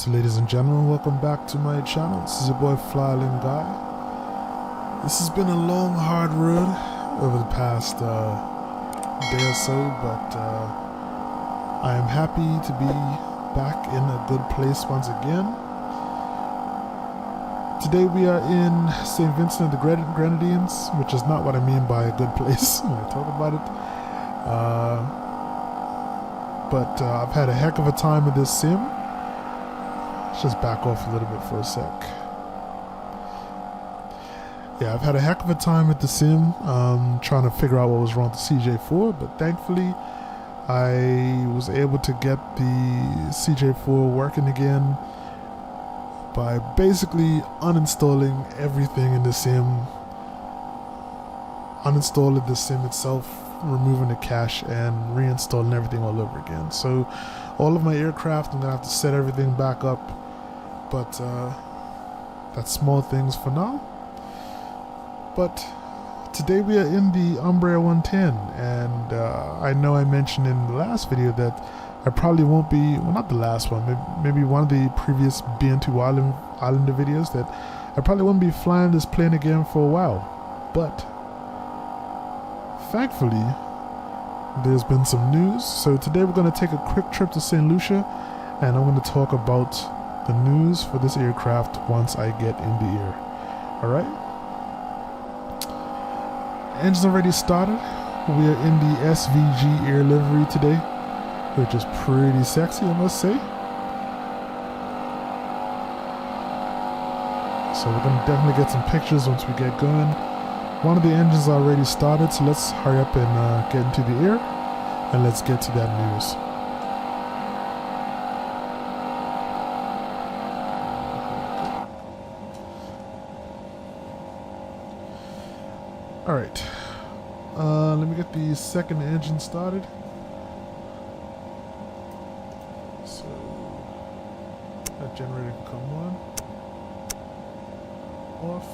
So ladies and gentlemen, welcome back to my channel. This is your boy FlyIsland guy. This has been a long, hard road over the past day or so, but I am happy to be back in a good place once again. Today we are in St. Vincent of the Grenadines, which is not what I mean by a good place when I talk about it. But I've had a heck of a time with this sim. Let's just back off a little bit for a sec. Yeah, I've had a heck of a time with the sim, trying to figure out what was wrong with the CJ4, but thankfully I was able to get the CJ4 working again by basically uninstalling everything in the sim, uninstalling the sim itself, removing the cache, and reinstalling everything all over again. So all of my aircraft, I'm gonna have to set everything back up, but that's small things for now. But today we are in the Umbrella 110, and I know I mentioned in the last video that I probably won't be, well, not the last one, maybe one of the previous BN2 Islander videos, that I probably won't be flying this plane again for a while. But thankfully, there's been some news. So today we're going to take a quick trip to St. Lucia, and I'm going to talk about the news for this aircraft once I get in the air. Alright? Engine's already started. We are in the SVG air livery today, which is pretty sexy, I must say. So we're going to definitely get some pictures once we get going. One of the engines already started, so let's hurry up and get into the air, and let's get to that news. Alright, let me get the second engine started. So that generator can come on, off.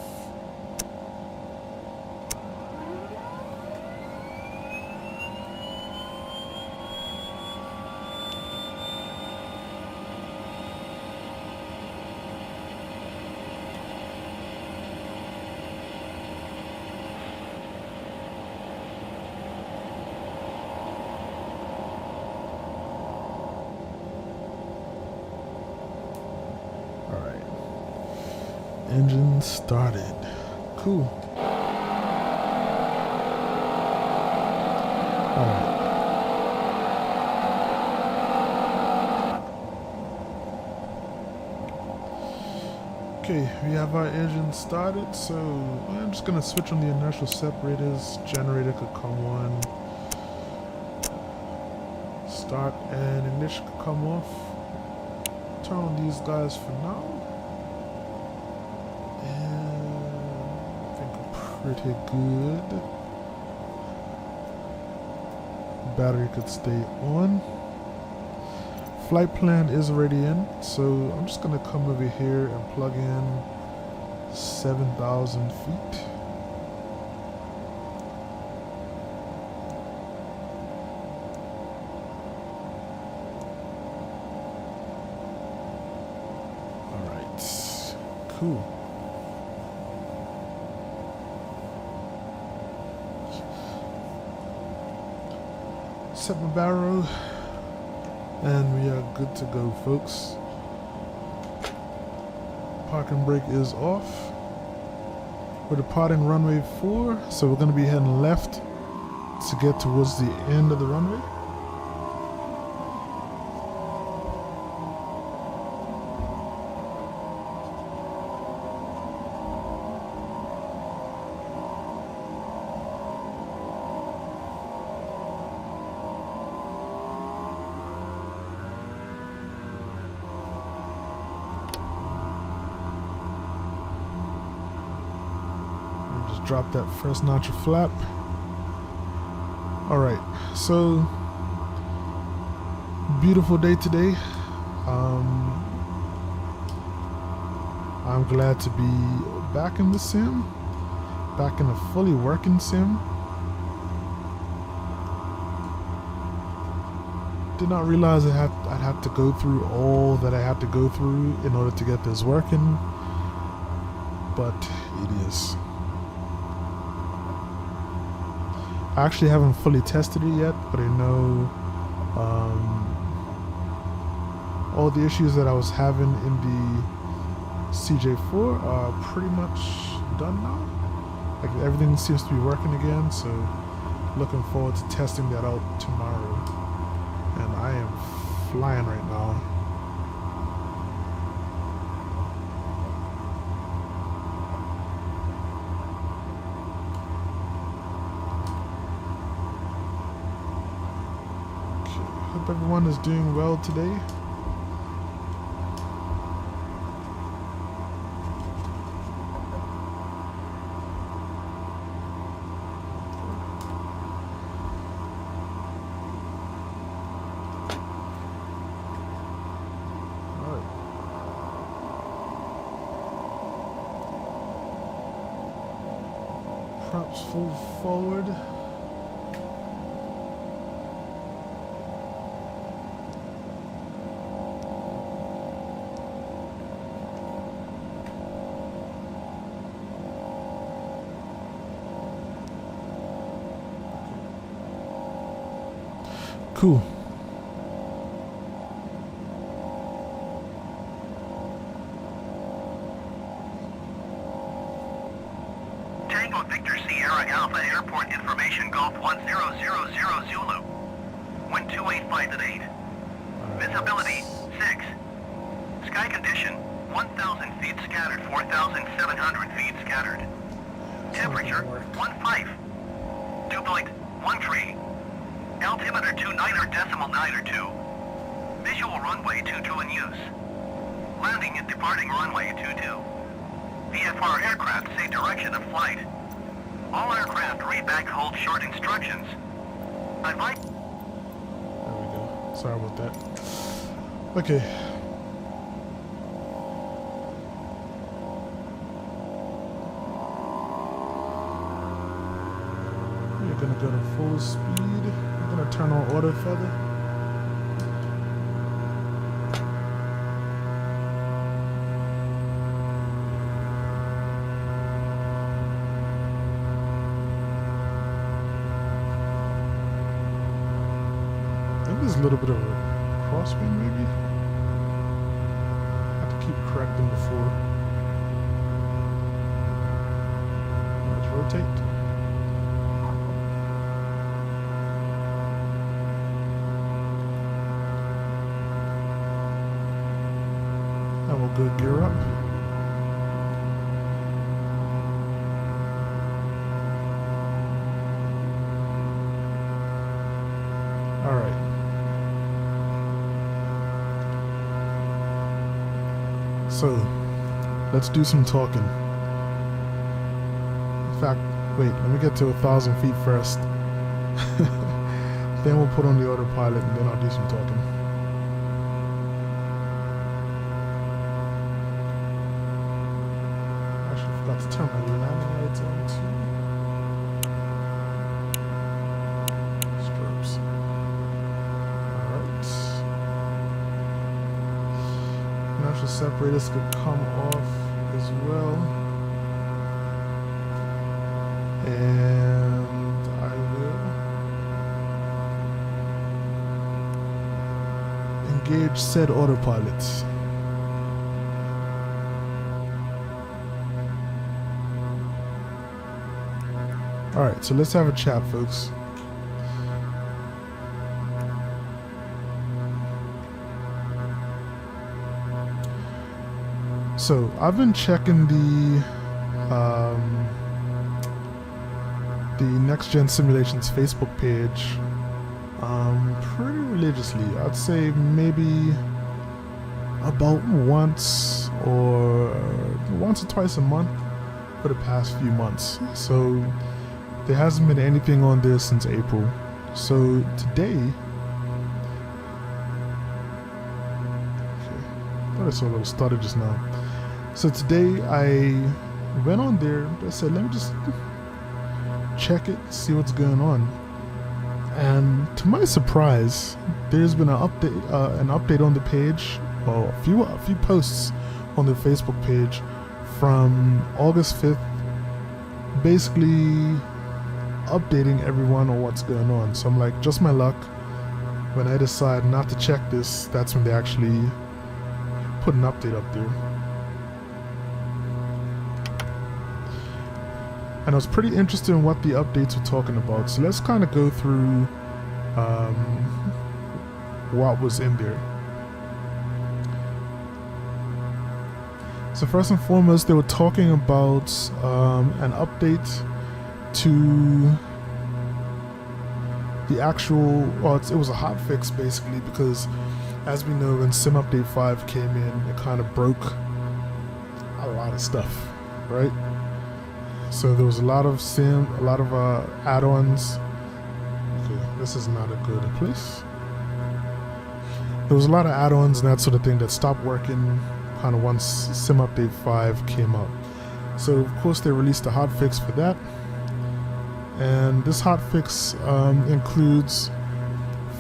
Engine started. Cool. Alright. Okay, we have our engine started, so I'm just gonna switch on the inertial separators. Generator could come on. Start and ignition could come off. Turn on these guys for now. Pretty good. Battery could stay on. Flight plan is already in, so I'm just gonna come over here and plug in 7,000 feet. Alright, cool. Set my barrel, and we are good to go, folks. Parking brake is off. We're departing runway 4, so we're going to be heading left to get towards the end of the runway. Drop that first notch of flap. Alright, so beautiful day today. I'm glad to be back in the sim, back in a fully working sim. did not realize I'd have to go through all that I had to go through in order to get this working, but it is. I actually haven't fully tested it yet, but I know all the issues that I was having in the CJ4 are pretty much done now. Like everything seems to be working again, so looking forward to testing that out tomorrow. And I am flying right now. Okay, hope everyone is doing well today. Props full forward. Cool. Victor Sierra Alpha Airport Information Golf 1000 Zulu. Wind 285 at 8. Visibility 6. Sky condition 1,000 feet scattered, 4,700 feet scattered. Temperature 15. Dew point 13. Altimeter 29.902. Visual runway 22 in use. Landing and departing runway 22. VFR aircraft say direction of flight. All aircraft read back hold short instructions. Advise. There we go. Sorry about that. Okay. We're gonna go to full speed. I'm gonna turn on auto feather. There's a little bit of a crosswind, maybe. I have to keep correcting before. Let's rotate. And we'll go gear up. All right. So, let's do some talking. In fact, wait, let me get to 1,000 feet first. Then we'll put on the autopilot and then I'll do some talking. I actually forgot to turn my landing lights on too. Strobes. Alright. Natural separators could come off as well, and I will engage said autopilot. Alright, so let's have a chat, folks. So I've been checking the NextGen Simulations Facebook page pretty religiously. I'd say maybe about once or twice a month for the past few months. So there hasn't been anything on there since April. So today, I thought I saw a little stutter just now. So today I went on there, I said, let me just check it, see what's going on. And to my surprise, there's been an update on the page, or a few posts on the Facebook page from August 5th, basically updating everyone on what's going on. So I'm like, just my luck, when I decide not to check this, that's when they actually put an update up there. And it was pretty interesting what the updates were talking about. So let's kind of go through what was in there. So first and foremost, they were talking about an update to the actual, well, it was a hot fix basically, because as we know, when Sim Update 5 came in, it kind of broke a lot of stuff, right? So there was a lot of add-ons. Okay, this is not a good place. There was a lot of add-ons and that sort of thing that stopped working kind of once Sim Update 5 came out. So of course they released a hotfix for that, and this hotfix includes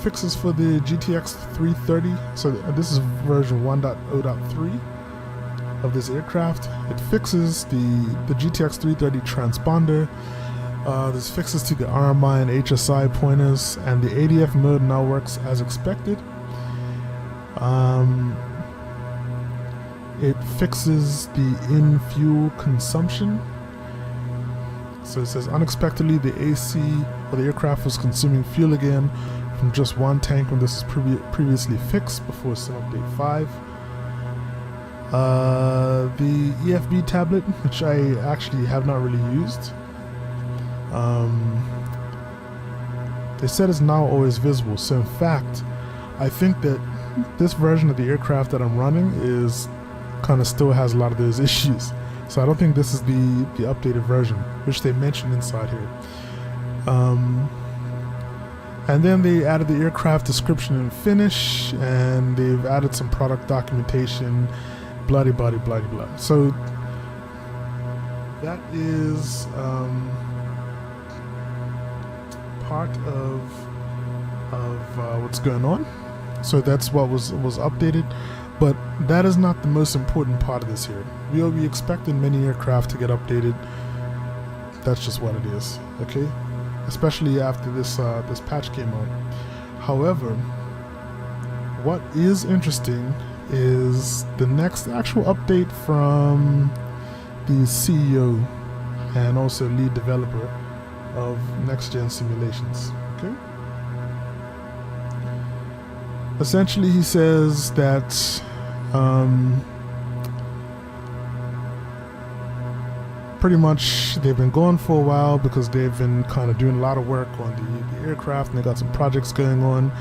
fixes for the GTX 330. So this is version 1.0.3 of this aircraft. It fixes the GTX 330 transponder. There's fixes to the RMI and HSI pointers, and the ADF mode now works as expected. It fixes the in-fuel consumption. So it says, unexpectedly, the AC or the aircraft was consuming fuel again from just one tank when this was previously fixed before Sim Update 5. The EFB tablet, which I actually have not really used, they said is now always visible. So in fact, I think that this version of the aircraft that I'm running is kind of still has a lot of those issues. So I don't think this is the updated version, which they mentioned inside here. And then they added the aircraft description and finish, and they've added some product documentation, bloody blah. So that is part of what's going on. So that's what was updated, but that is not the most important part of this here. We'll be expecting many aircraft to get updated. That's just what it is, okay? Especially after this patch came out. However, what is interesting is the next actual update from the CEO and also lead developer of NextGen Simulations, okay? Essentially, he says that pretty much they've been going for a while because they've been kind of doing a lot of work on the aircraft, and they got some projects going on.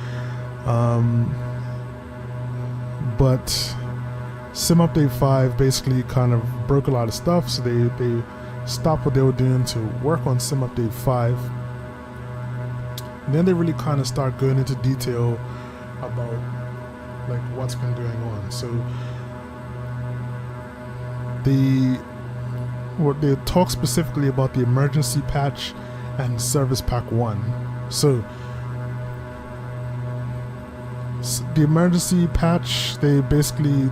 But Sim Update 5 basically kind of broke a lot of stuff, so they stopped what they were doing to work on Sim Update 5. And then they really kind of start going into detail about like what's been going on. So they talk specifically about the emergency patch and service pack 1. So the emergency patch, they basically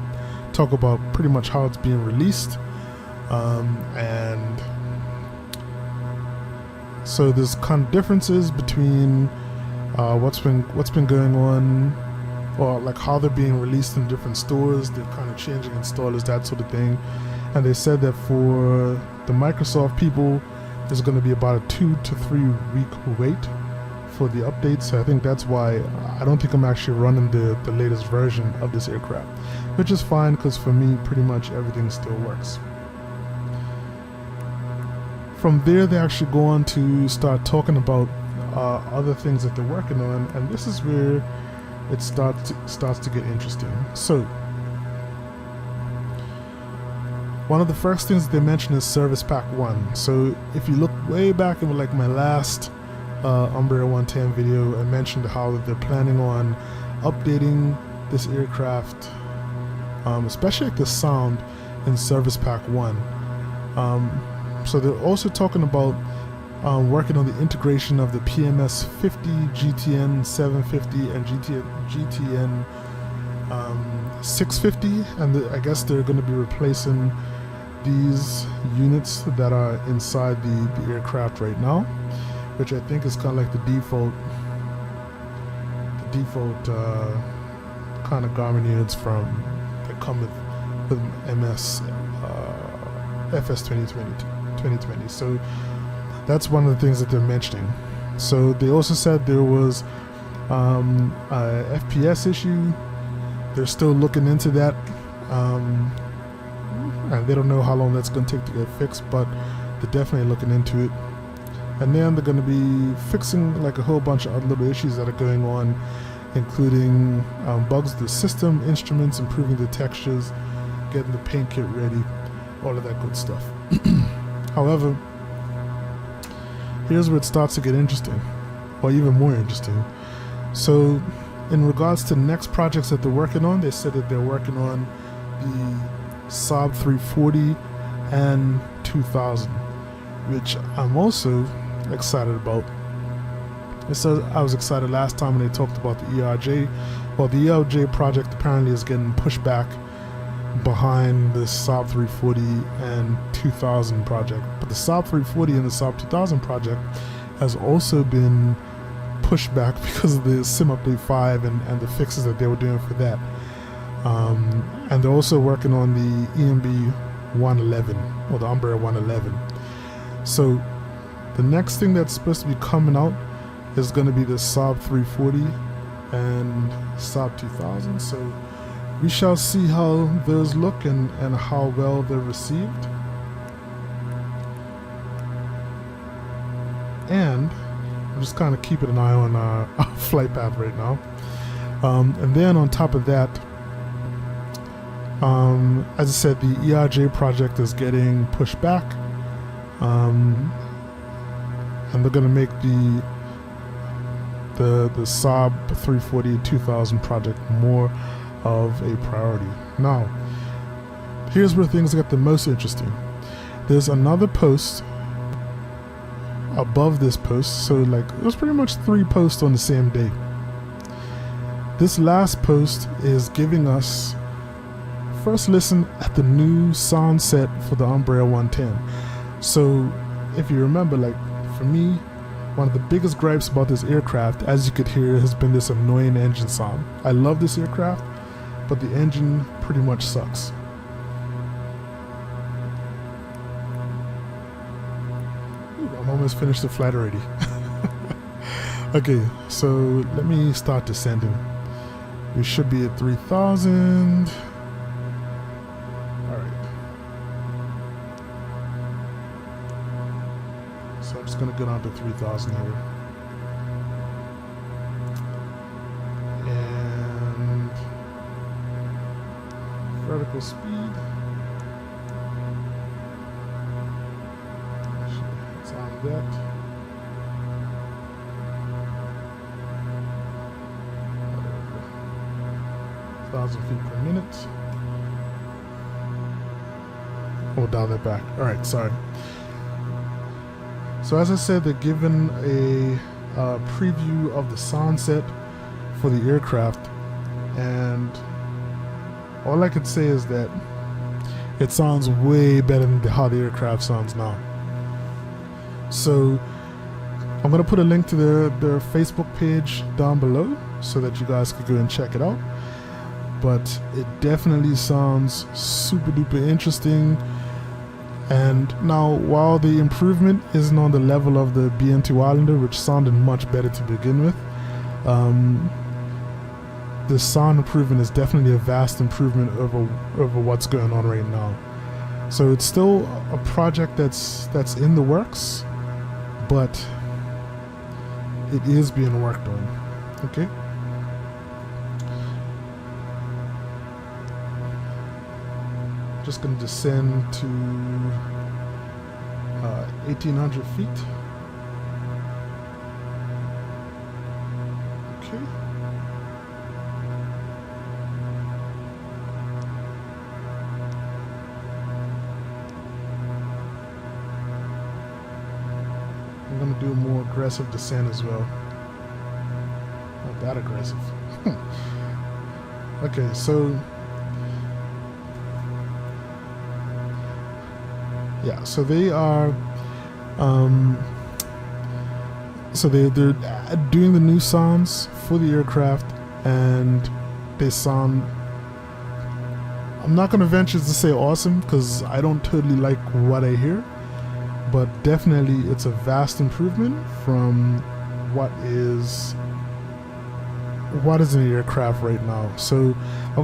talk about pretty much how it's being released, and so there's kind of differences between what's been going on, or like how they're being released in different stores. They're kind of changing installers, that sort of thing. And they said that for the Microsoft people, there's going to be about a 2 to 3 week wait for the updates. So I think that's why I don't think I'm actually running the latest version of this aircraft, which is fine because for me pretty much everything still works. From there they actually go on to start talking about other things that they're working on, and this is where it starts to get interesting. So one of the first things that they mention is Service Pack 1. So if you look way back in like my last Umbrella 110 video, I mentioned how they're planning on updating this aircraft, especially like the sound in Service Pack 1. So they're also talking about working on the integration of the PMS 50, GTN 750, and GTN 650, and I guess they're going to be replacing these units that are inside the aircraft right now, which I think is kind of like the default kind of Garmin units that come with MS FS 2020. So that's one of the things that they're mentioning. So they also said there was a FPS issue. They're still looking into that, and they don't know how long that's going to take to get fixed, but they're definitely looking into it. And then they're going to be fixing like a whole bunch of other little issues that are going on, including bugs with the system, instruments, improving the textures, getting the paint kit ready, all of that good stuff. However, here's where it starts to get interesting, or even more interesting. So in regards to next projects that they're working on, they said that they're working on the Saab 340 and 2000, which I'm also excited about. It says I was excited last time when they talked about the ERJ. Well, the ERJ project apparently is getting pushed back behind the Saab 340 and 2000 project, but the Saab 340 and the Saab 2000 project has also been pushed back because of the Sim Update 5 and the fixes that they were doing for that. And they're also working on the EMB 111, or the Umbrella 111. So the next thing that's supposed to be coming out is going to be the Saab 340 and Saab 2000. So we shall see how those look and how well they're received. And I'm just kind of keeping an eye on our flight path right now. And then on top of that, as I said, the ERJ project is getting pushed back. And they're going to make the Saab 340 and 2000 project more of a priority. Now, here's where things get the most interesting. There's another post above this post, so like it was pretty much 3 posts on the same day. This last post is giving us first listen at the new sound set for the Umbrella 110. So if you remember, like for me, one of the biggest gripes about this aircraft, as you could hear, has been this annoying engine sound. I love this aircraft, but the engine pretty much sucks. I'm almost finished the flight already. Okay, so let me start descending. We should be at 3,000. Alright. So I'm just going to go down to 3,000 here. And vertical speed. It's on that. 1,000 feet per minute. We'll dial that back. Alright, sorry. So as I said, they're given a preview of the sound set for the aircraft, and all I could say is that it sounds way better than how the aircraft sounds now. So I'm going to put a link to their Facebook page down below so that you guys could go and check it out. But it definitely sounds super duper interesting. And now, while the improvement isn't on the level of the BM2 Islander, which sounded much better to begin with, the sound improvement is definitely a vast improvement over what's going on right now. So it's still a project that's in the works, but it is being worked on. Okay. Just going to descend to 1,800 feet. Okay. I'm to do a more aggressive descent as well. Not that aggressive. Okay, so yeah, so they are so they're doing the new sounds for the aircraft, and they sound, I'm not going to venture to say awesome because I don't totally like what I hear, but definitely it's a vast improvement from what is in the aircraft right now. So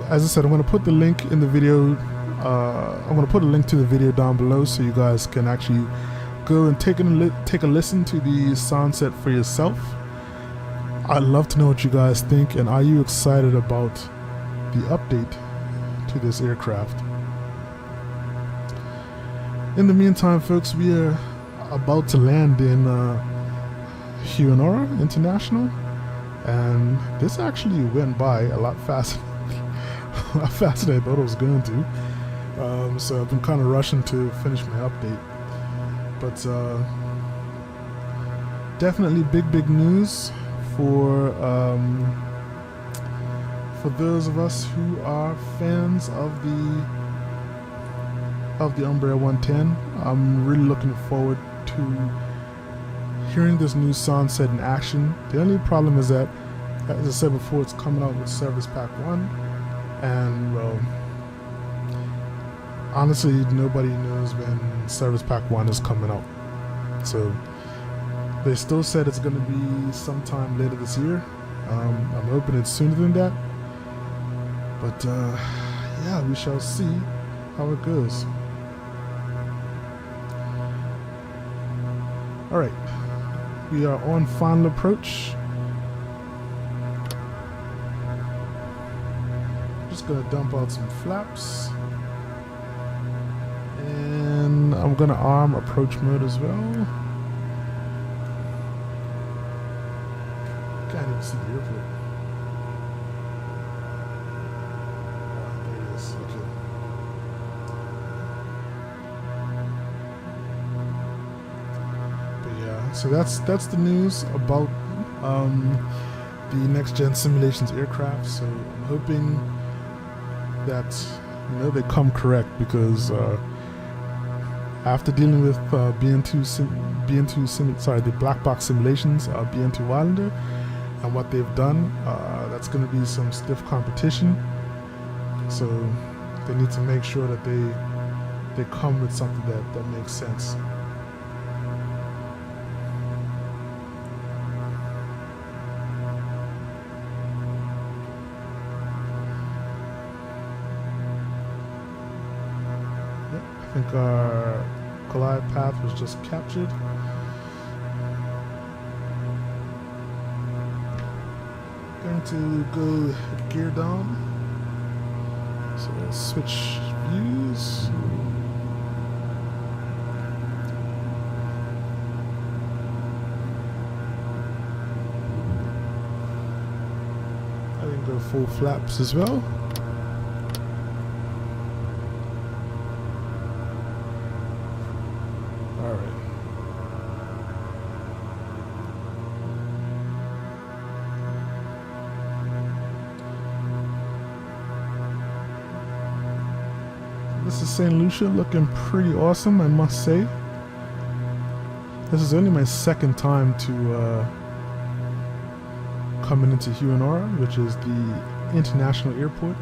as I said, I'm going to put the link in the video. I'm going to put a link to the video down below so you guys can actually go and take a listen to the sound set for yourself. I'd love to know what you guys think, and are you excited about the update to this aircraft? In the meantime, folks, we are about to land in Hyunora International, and this actually went by a lot faster than I thought it was going to. So I've been kind of rushing to finish my update, but definitely big news for those of us who are fans of the Embraer 110. I'm really looking forward to hearing this new sound set in action. The only problem is that, as I said before, it's coming out with Service Pack 1, and well, honestly, nobody knows when Service Pack 1 is coming out. So they still said it's going to be sometime later this year. I'm hoping it's sooner than that, but yeah, we shall see how it goes. Alright, we are on final approach. Just gonna dump out some flaps, and I'm gonna arm approach mode as well. Can't even see the airport. There it is. Okay. But yeah, so that's the news about the NextGen Simulations aircraft. So I'm hoping that they come correct, because after dealing with the black box simulations, BN2 Islander, and what they've done, that's going to be some stiff competition. So they need to make sure that they come with something that makes sense. Yep, I think our glide path was just captured. Going to go gear down. So let's switch views. I can go full flaps as well. This is St. Lucia, looking pretty awesome, I must say. This is only my second time to coming into Hyunora, which is the international airport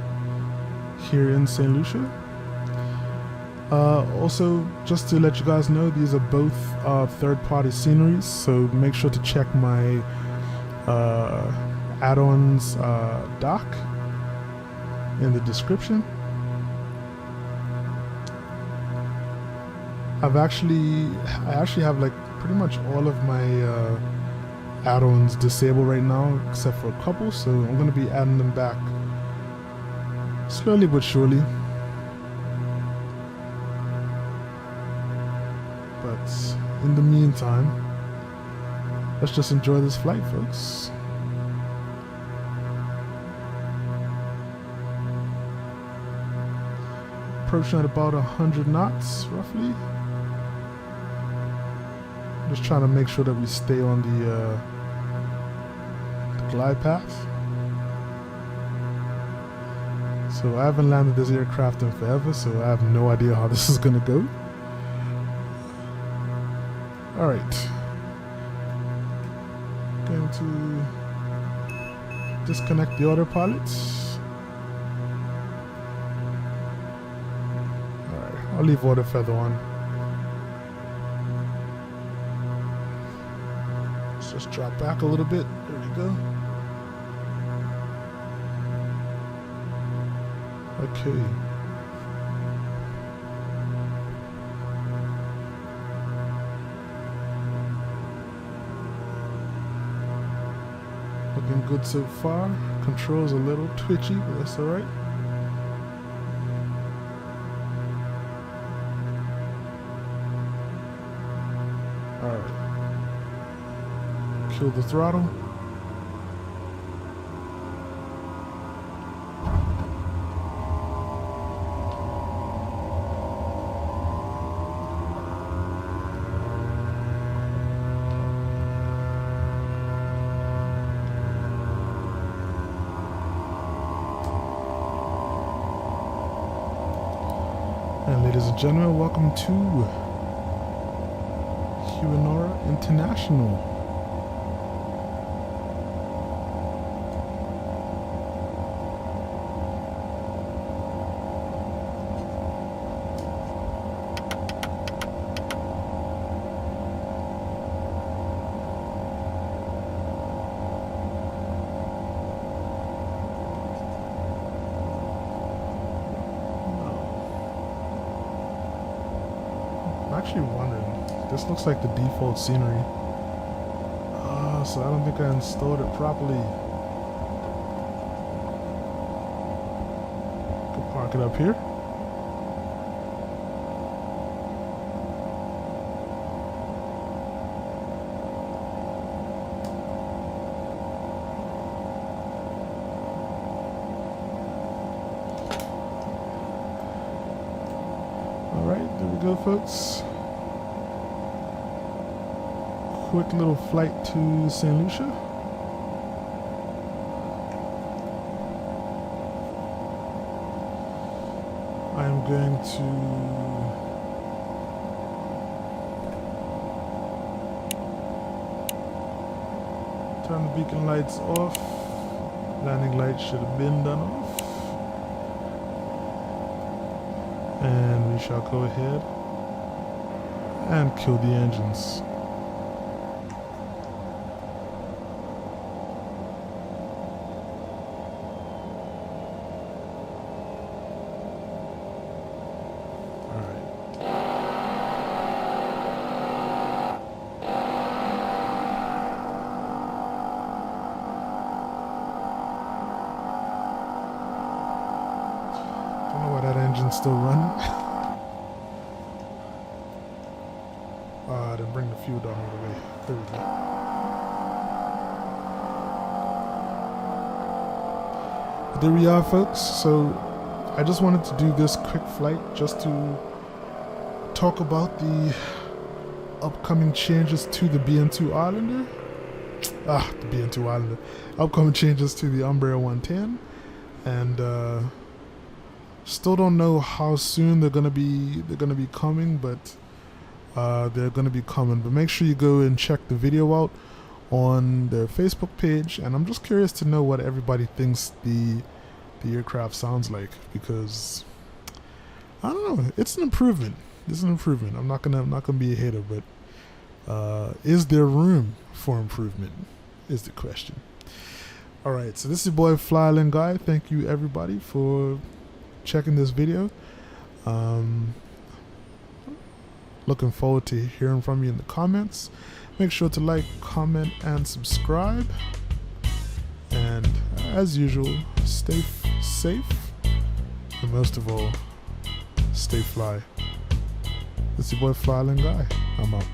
here in St. Lucia. Also, just to let you guys know, these are both third-party sceneries, so make sure to check my Add-Ons doc in the description. I actually have like pretty much all of my add-ons disabled right now, except for a couple, so I'm going to be adding them back slowly but surely. But in the meantime, let's just enjoy this flight, folks. Approaching at about 100 knots, roughly. Just trying to make sure that we stay on the glide path. So I haven't landed this aircraft in forever, so I have no idea how this is gonna go. Alright. Going to disconnect the autopilot. Alright, I'll leave auto feather on. Let's just drop back a little bit. There we go. Okay. Looking good so far. Controls a little twitchy, but that's alright. Alright. Kill the throttle. And ladies and gentlemen, welcome to Huanora International. I'm actually wondering, this looks like the default scenery. So I don't think I installed it properly. Could park it up here. Alright, there we go, folks. Quick little flight to St. Lucia. I am going to turn the beacon lights off. Landing lights should have been done off. And we shall go ahead and kill the engines. Still running. I didn't bring the fuel down all the way. There we go. But there we are, folks. So I just wanted to do this quick flight just to talk about the upcoming changes to the BN2 Islander. The BN2 Islander. Upcoming changes to the Umbrella 110. And still don't know how soon they're gonna be coming, but they're gonna be coming. But make sure you go and check the video out on their Facebook page, and I'm just curious to know what everybody thinks the aircraft sounds like, because I don't know, it's an improvement. I'm not gonna be a hater, but is there room for improvement is the question. Alright, so this is your boy FlyIsland Guy. Thank you everybody for checking this video. Looking forward to hearing from you in the comments. Make sure to like, comment, and subscribe. And as usual, stay safe, and most of all, stay fly. It's your boy FlyIsland Guy. I'm out.